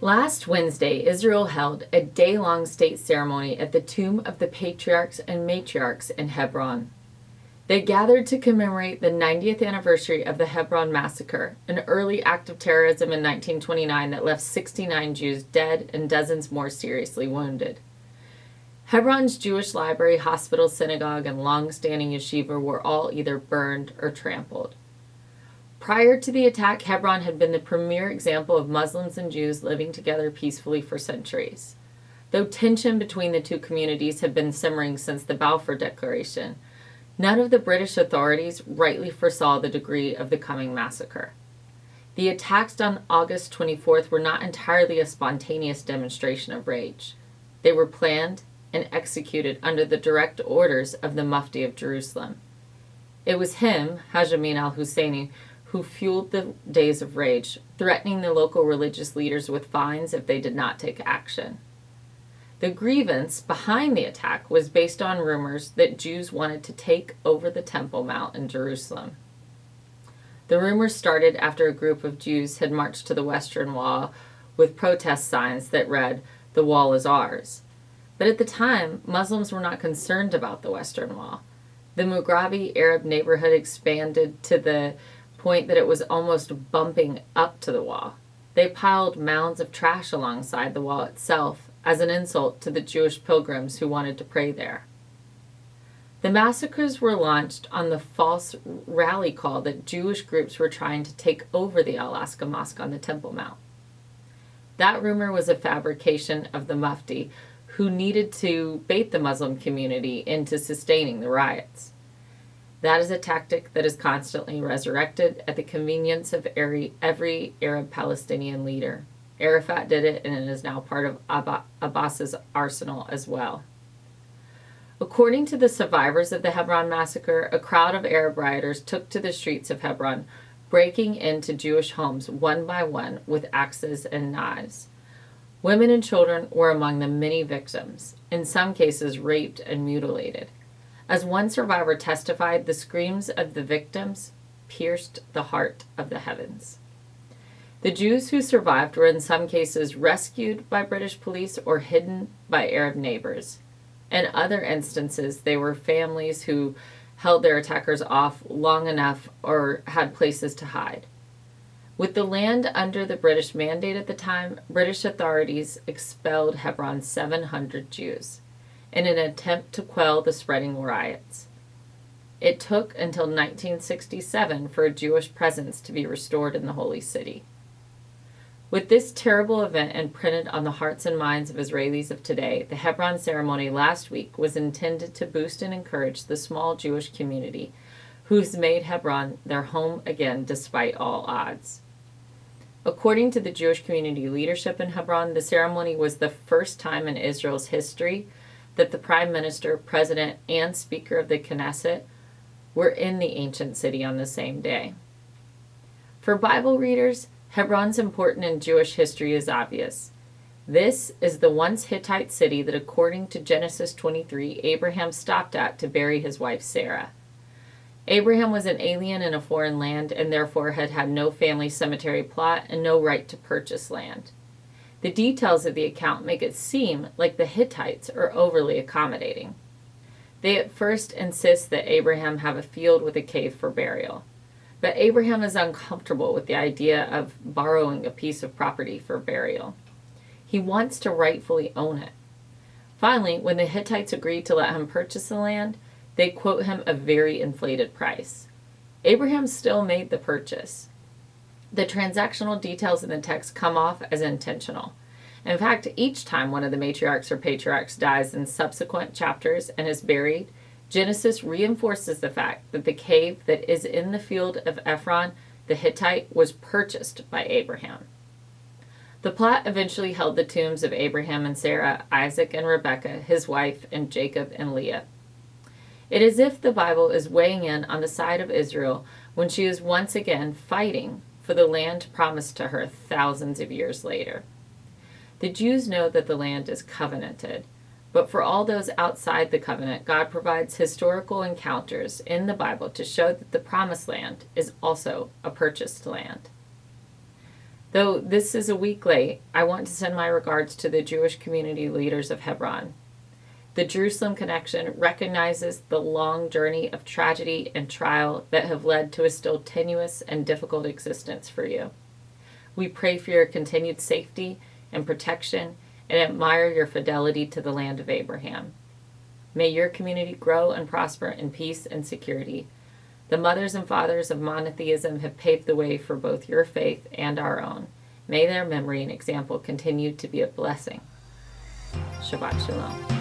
Last Wednesday, Israel held a day-long state ceremony at the tomb of the Patriarchs and Matriarchs in Hebron. They gathered to commemorate the 90th anniversary of the Hebron Massacre, an early act of terrorism in 1929 that left 69 Jews dead and dozens more seriously wounded. Hebron's Jewish library, hospital, synagogue, and long-standing yeshiva were all either burned or trampled. Prior to the attack, Hebron had been the premier example of Muslims and Jews living together peacefully for centuries. Though tension between the two communities had been simmering since the Balfour Declaration, none of the British authorities rightly foresaw the degree of the coming massacre. The attacks on August 24th were not entirely a spontaneous demonstration of rage. They were planned and executed under the direct orders of the Mufti of Jerusalem. It was him, Haj Amin al-Husseini, who fueled the days of rage, threatening the local religious leaders with fines if they did not take action. The grievance behind the attack was based on rumors that Jews wanted to take over the Temple Mount in Jerusalem. The rumors started after a group of Jews had marched to the Western Wall with protest signs that read, "The wall is ours." But at the time, Muslims were not concerned about the Western Wall. The Mughrabi Arab neighborhood expanded to the point that it was almost bumping up to the wall. They piled mounds of trash alongside the wall itself as an insult to the Jewish pilgrims who wanted to pray there. The massacres were launched on the false rally call that Jewish groups were trying to take over the Al-Aqsa Mosque on the Temple Mount. That rumor was a fabrication of the Mufti, who needed to bait the Muslim community into sustaining the riots. That is a tactic that is constantly resurrected at the convenience of every Arab Palestinian leader. Arafat did it, and it is now part of Abbas's arsenal as well. According to the survivors of the Hebron massacre, a crowd of Arab rioters took to the streets of Hebron, breaking into Jewish homes one by one with axes and knives. Women and children were among the many victims, in some cases raped and mutilated. As one survivor testified, the screams of the victims pierced the heart of the heavens. The Jews who survived were in some cases rescued by British police or hidden by Arab neighbors. In other instances, they were families who held their attackers off long enough or had places to hide. With the land under the British mandate at the time, British authorities expelled Hebron's 700 Jews in an attempt to quell the spreading riots. It took until 1967 for a Jewish presence to be restored in the Holy City. With this terrible event imprinted on the hearts and minds of Israelis of today, the Heffron Ceremony last week was intended to boost and encourage the small Jewish community who's made Hebron their home again despite all odds. According to the Jewish community leadership in Hebron, the ceremony was the first time in Israel's history that the Prime Minister, President, and Speaker of the Knesset were in the ancient city on the same day. For Bible readers, Hebron's importance in Jewish history is obvious. This is the once Hittite city that, according to Genesis 23, Abraham stopped at to bury his wife Sarah. Abraham was an alien in a foreign land and therefore had had no family cemetery plot and no right to purchase land. The details of the account make it seem like the Hittites are overly accommodating. They at first insist that Abraham have a field with a cave for burial. But Abraham is uncomfortable with the idea of borrowing a piece of property for burial. He wants to rightfully own it. Finally, when the Hittites agreed to let him purchase the land, they quote him a very inflated price. Abraham still made the purchase. The transactional details in the text come off as intentional. In fact, each time one of the matriarchs or patriarchs dies in subsequent chapters and is buried, Genesis reinforces the fact that the cave that is in the field of Ephron, the Hittite, was purchased by Abraham. The plot eventually held the tombs of Abraham and Sarah, Isaac and Rebekah, his wife, and Jacob and Leah. It is as if the Bible is weighing in on the side of Israel when she is once again fighting for the land promised to her thousands of years later. The Jews know that the land is covenanted, but for all those outside the covenant, God provides historical encounters in the Bible to show that the promised land is also a purchased land. Though this is a week late, I want to send my regards to the Jewish community leaders of Hebron. The Jerusalem Connection recognizes the long journey of tragedy and trial that have led to a still tenuous and difficult existence for you. We pray for your continued safety and protection and admire your fidelity to the land of Abraham. May your community grow and prosper in peace and security. The mothers and fathers of monotheism have paved the way for both your faith and our own. May their memory and example continue to be a blessing. Shabbat Shalom.